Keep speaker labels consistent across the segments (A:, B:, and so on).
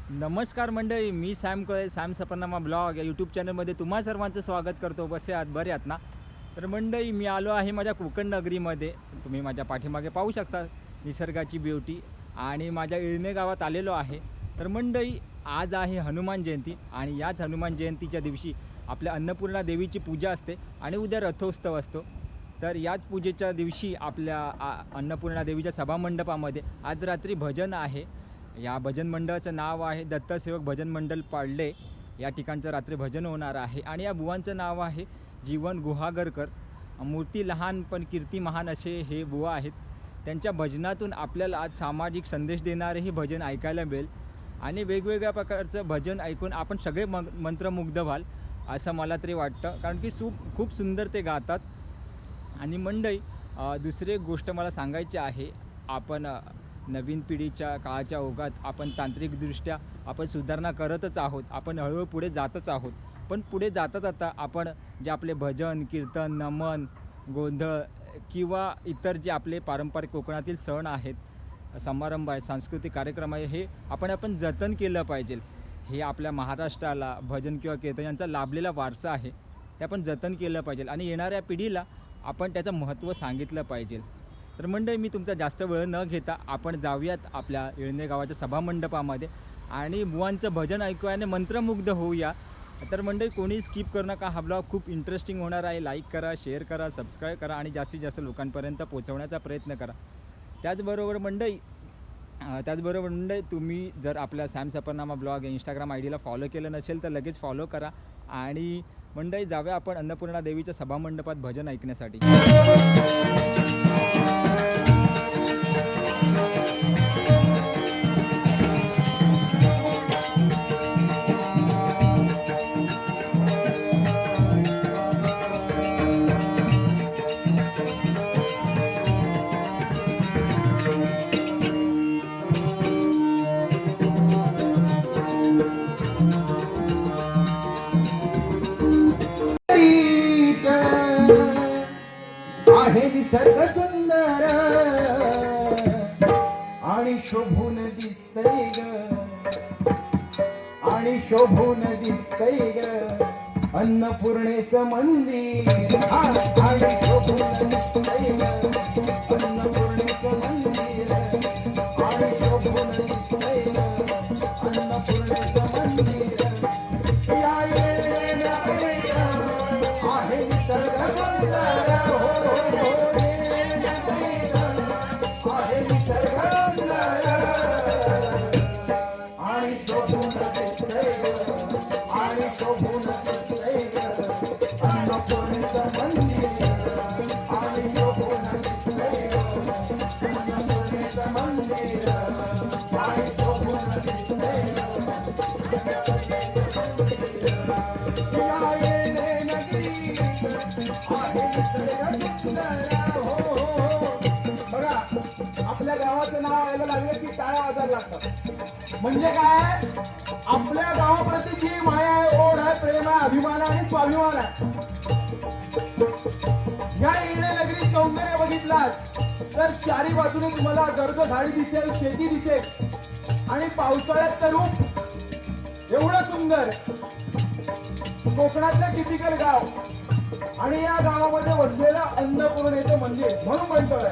A: नमस्कार मंडळी, मी सॅम कळे सॅम सफरनामा ब्लॉग या यूट्यूब चॅनलमध्ये तुम्हा सर्वांचं स्वागत करतो. बसे आहात, बरे आहात ना? तर मंडळी, मी आलो आहे माझ्या कोकण नगरीमध्ये. तुम्ही माझ्या पाठीमागे पाहू शकता निसर्गाची ब्युटी आणि माझ्या इळणे गावात आलेलो आहे. तर मंडळी, आज आहे हनुमान जयंती आणि याच हनुमान जयंतीच्या दिवशी आपल्या अन्नपूर्णा देवीची पूजा असते आणि उद्या रथोत्सव असतो. तर याच पूजेच्या दिवशी आपल्या अन्नपूर्णा देवीच्या सभामंडपामध्ये आज रात्री भजन आहे. या भजन मंडळाचं नाव आहे दत्तसेवक भजन मंडळ पाळले. या ठिकाणचं रात्री भजन होणार आहे आणि या बुवांचं नाव आहे जीवन गुहागरकर. मूर्ती लहान पण कीर्ती महान असे हे बुवा आहेत. त्यांच्या भजनातून आपल्याला आज सामाजिक संदेश देणारे हे भजन ऐकायला मिळेल आणि वेगवेगळ्या प्रकारचं भजन ऐकून आपण सगळे मंत्रमुग्ध व्हाल असं मला तरी वाटतं, कारण की खूप सुंदर ते गातात. आणि मंडळी, दुसरी गोष्ट मला सांगायची आहे. आपण नवीन पिढीच्या काळाच्या ओघात आपण तांत्रिकदृष्ट्या आपण सुधारणा करतच आहोत. आपण हळूहळू पुढे जातच आहोत. पण पुढे जाता जाता आपण जे आपले भजन कीर्तन नमन गोंधळ किंवा इतर जे आपले पारंपरिक कोकणातील सण आहेत, समारंभ आहेत, सांस्कृतिक कार्यक्रम आहे, हे आपण जतन केलं पाहिजे. हे आपल्या महाराष्ट्राला भजन किंवा कीर्तन यांचा लाभलेला वारसा आहे. ते आपण जतन केलं पाहिजे आणि येणाऱ्या पिढीला आपण त्याचं महत्त्व सांगितलं पाहिजे. तर मंडळी, मी तुमचा जास्त वेळ न घेता आपण जाऊयात आपल्या इळणे गावाच्या सभामंडपामध्ये आणि बुवांचं भजन ऐकूया आणि मंत्रमुग्ध होऊया. तर मंडळी, कोणी स्किप करू नका. हा ब्लॉग खूप इंटरेस्टिंग होणार आहे. लाईक करा, शेअर करा, सबस्क्राईब करा आणि जास्तीत जास्त लोकांपर्यंत पोहोचवण्याचा प्रयत्न करा. त्याचबरोबर मंडळी, तुम्ही जर आपल्या सॅम सफरनामा ब्लॉग या इंस्टाग्राम आयडीला फॉलो केलं नसेल तर लगेच फॉलो करा. आणि मंडळी, जाऊया आपण अन्नपूर्णा देवीच्या सभामंडपात भजन ऐकण्यासाठी.
B: आहे निसर्ग सुंदर आणि शोभून दिसतय ग, आणि शोभून दिसतय ग अन्नपूर्णेचं मंदिर. आणि शोभून दिसतय ग अन्नपूर्णेचं मंदिर, आणि शोभून दिसतय ग अन्नपूर्णेचं मंदिर. आहे निसर्ग सुंदर आपल्या गावाचं नाव यायला लागलं की टाळ्या आजार लागतात. म्हणजे काय, आपल्या गावाप्रती जी माया आहे, ओढ आहे, प्रेम आहे, अभिमान आहे आणि स्वाभिमान आहे. या इळणे नगरी सौंदर्य बघितलात तर चारी बाजूने तुम्हाला गर्द झाडी दिसेल, शेती दिसेल आणि पावसाळ्यात तर रूप एवढं सुंदर. कोकणातलं टिपिकल गाव आणि या गावामध्ये वसलेलं अन्नपूर्णेचं मंदिर म्हणून म्हणतोय.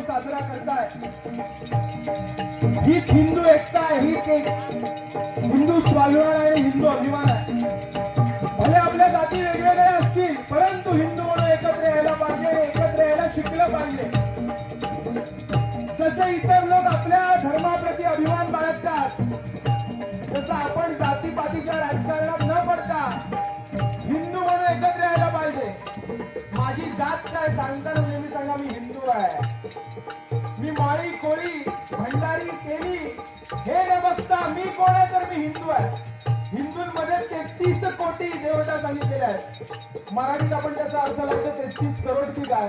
B: साजरा करताय. हीच हिंदू एकता आहे, हीच एक हिंदू स्वाभिमान आणि हिंदू अभिमान आहे. भले आपल्या जाती वेगवेगळ्या असतील, परंतु हिंदू म्हणून एकत्र यायला पाहिजे, एकत्र यायला शिकलं पाहिजे. जसे इतर लोक आपल्या धर्माप्रती अभिमान बाळगतात, तसं आपण जातीपातीच्या राजकारणात न पडता हिंदू म्हणून एकत्र यायला पाहिजे. माझी जात काय सांगताना नेहमी सांगा, मी हिंदू आहे. मी माळी कोळी भंडारी तेली हे न बघता मी कोण आहे तर मी हिंदू आहे. हिंदूंमध्ये 33 कोटी देवता सांगितलेल्या आहेत. मराठीत आपण त्याचा अर्थ लावतो 33 करोड की काय,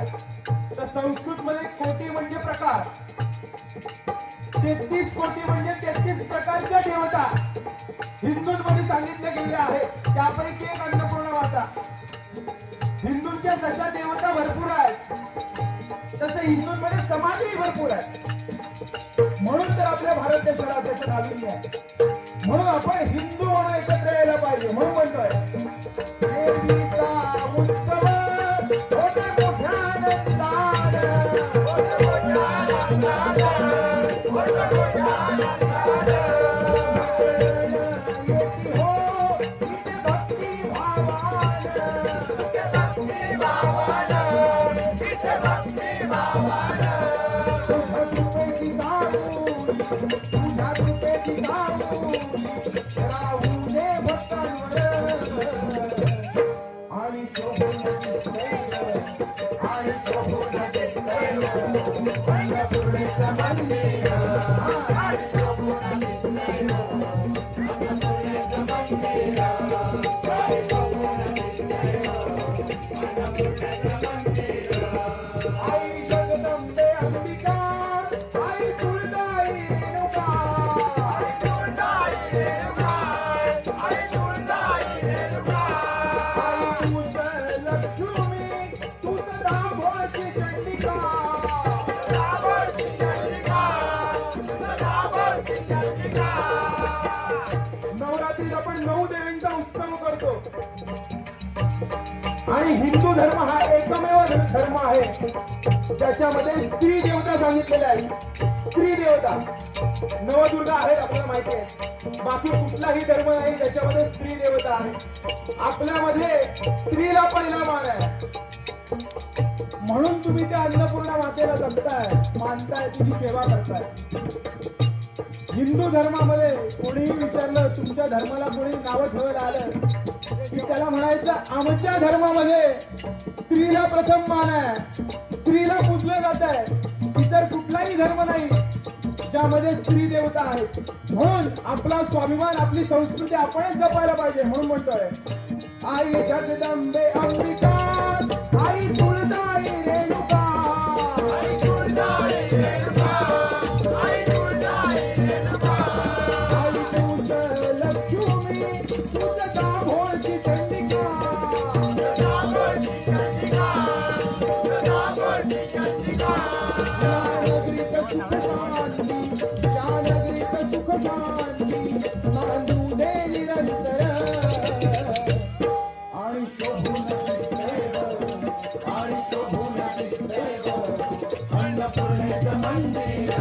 B: तर संस्कृत मध्ये कोटी म्हणजे प्रकार. 33 कोटी म्हणजे 33 प्रकारच्या देवता हिंदूंमध्ये सांगितले गेले आहेत. त्यापैकी एक अन्नपूर्णा माता. हिंदूंच्या जशा देवता भरपूर आहेत, तसे हिंदूंमध्ये समाजही भरपूर आहे. म्हणून तर आपल्या भारत देशाला त्याचं नाविन्य आहे. म्हणून आपण हिंदू म्हणून एकत्र यायला पाहिजे. म्हणून म्हणतोय देवीचा उत्सव होते मोठ्या आनंदाने, होते मोठ्या आनंदाने, होते मोठ्या आनंदाने. येती हो इथे भक्ती भावाने, इथे भक्ती भावाने, इथे भक्ती भावाने. तुझ्या रूपेची जाऊन, तुझ्या रूपेची जाऊन राहू दे भक्तांवर आणि शोभून दिसते, आणि शोभून दिसते अन्नपूर्णेचं मंदिर, आणि शोभून दिसते अन्नपूर्णेचं मंदिर, आणि शोभून दिसते अन्नपूर्णेचं मंदिर. आई जगदंबे अंबिका, आई तुळजाई रेणुका, आई तुळजाई रेणुका, आई तुळजाई रेणुका. आई तूच लक्ष्मी, तूच दाभोळची चंडिका, दाभोळची चंडिका, दाभोळची चंडिका. नवरात्रीत आपण 9 देवींचा उत्सव करतो. आणि हिंदू धर्म हा एकमेव धर्म आहे ज्याच्यामध्ये स्त्री देवता सांगितलेल्या आहे. स्त्री देवता नवदुर्गा आहेत आपल्याला माहिती आहे. बाकी कुठलाही धर्म नाही ज्याच्यामध्ये स्त्री देवता आहे. आपल्यामध्ये स्त्रीला पहिला मान आहे. म्हणून तुम्ही त्या अन्नपूर्णा मातेला जपताय, मानताय, तुझी सेवा करताय. हिंदू धर्मामध्ये कोणीही विचारलं, तुमच्या धर्माला कोणी नावं ठेवायला आलं की त्याला म्हणायचं आमच्या धर्मामध्ये स्त्रीला प्रथम मान आहे, स्त्रीला पूजलं जात आहे. इतर कुठलाही धर्म नाही ज्यामध्ये स्त्री देवता आहे. म्हणून आपला स्वाभिमान, आपली संस्कृती आपणच जपायला पाहिजे. म्हणून म्हणतोय आई जगदंबे अंबिका, आई तुळजाई रेणुका, आई तुळजाई रेणुका, आई तुळजाई रेणुका. आई तूच लक्ष्मी, तूच दाभोळची चंडिका, दाभोळची चंडिका, दाभोळची चंडिका. या नगरीत सुख शांती, या नगरीत सुख शांती नांदू दे निरंतर. आणि शोभून दिसते, आणि शोभून दिसते अन्नपूर्णेचं मंदिर.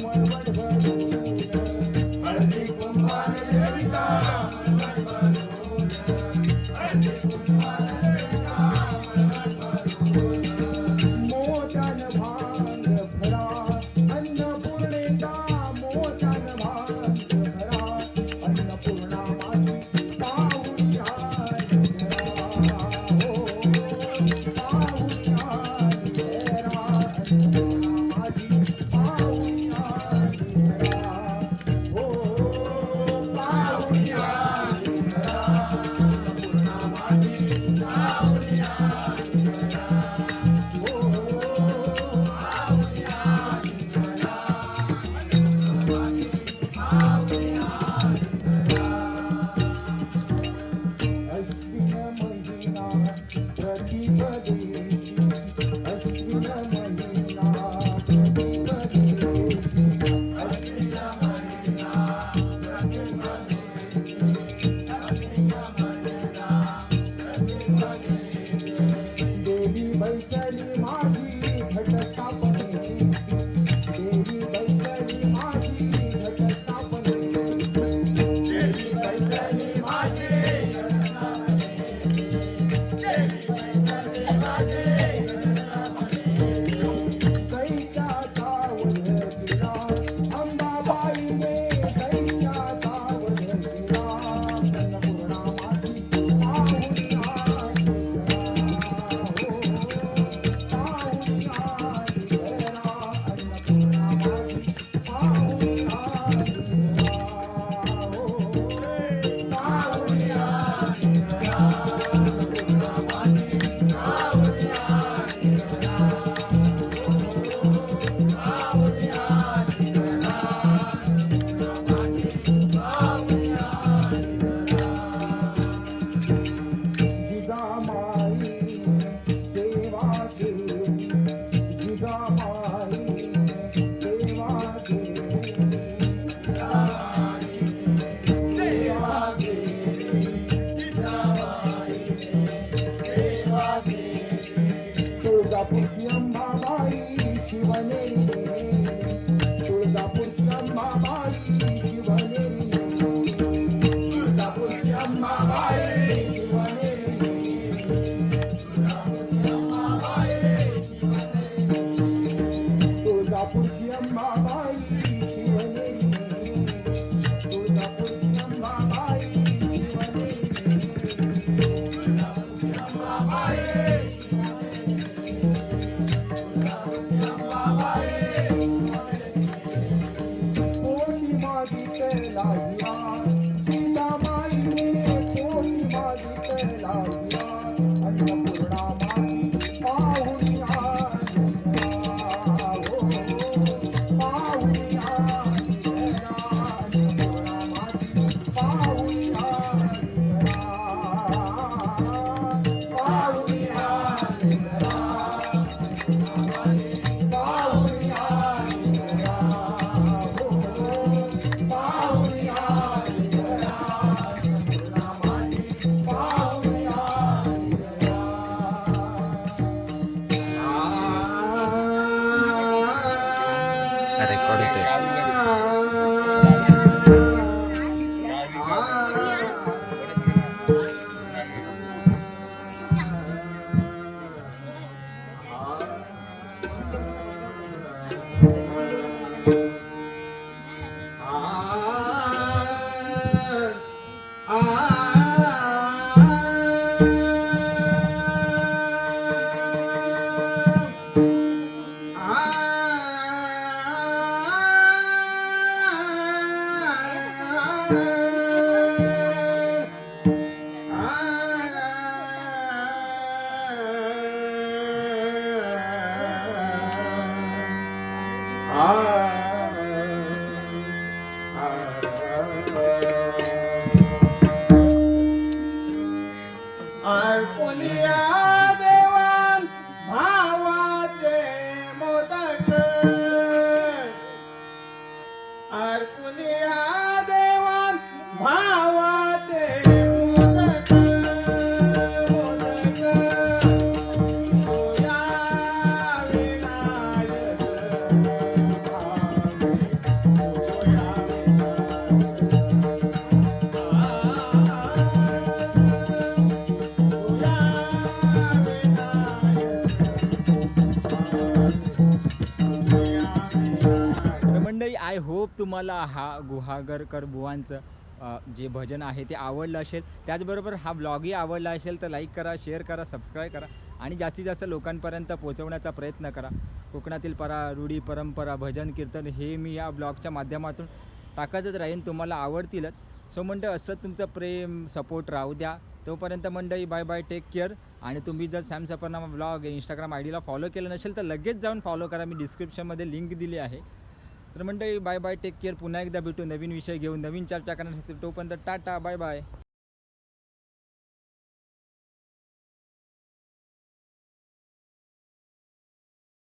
B: मळवट भरून हळदी कुंभार देविका मोठ्यान भांग भरा अन्नपूर्णेचा मोठ्यान भांग भरा अन्नपूर्णा माझी पाहुण्या तुळजापूरची अंबाबाई शिवनेरी तुळजापूरची अंबाबाई शिवनेरी तुळजापूरची अंबाबाई शिवनेरी तुळजापूरची अंबाबाई शिवनेरी तुळजापूरची अंबाबाई
A: रेकॉर्ड होते. आय होप तुम्हाला हा गुहागरकर बुवांचं जे भजन आहे ते आवडलं असेल. त्याचबरोबर हा ब्लॉगही आवडला असेल तर लाईक करा, शेअर करा, सबस्क्राईब करा आणि जास्तीत जास्त लोकांपर्यंत पोहोचवण्याचा प्रयत्न करा. कोकणातील रूढी, परंपरा, भजन, कीर्तन हे मी या ब्लॉगच्या माध्यमातून टाकतच राहीन. तुम्हाला आवडतीलच. सो मंडळी असं तुमचं प्रेम सपोर्ट राहू द्या. तोपर्यंत मंडळी बाय बाय, टेक केअर. आणि तुम्ही जर Sam Safarnama blog Instagram आयडीला follow केलं नसेल तर लगेच जाऊन फॉलो करा. मी डिस्क्रिप्शनमध्ये लिंक दिली आहे. तर मंडळी बाय बाय, टेक केअर. पुन्हा एकदा भेटू नवीन विषय घेऊन, नवीन चर्चा करण्यासाठी. तोपर्यंत टाटा, बाय बाय.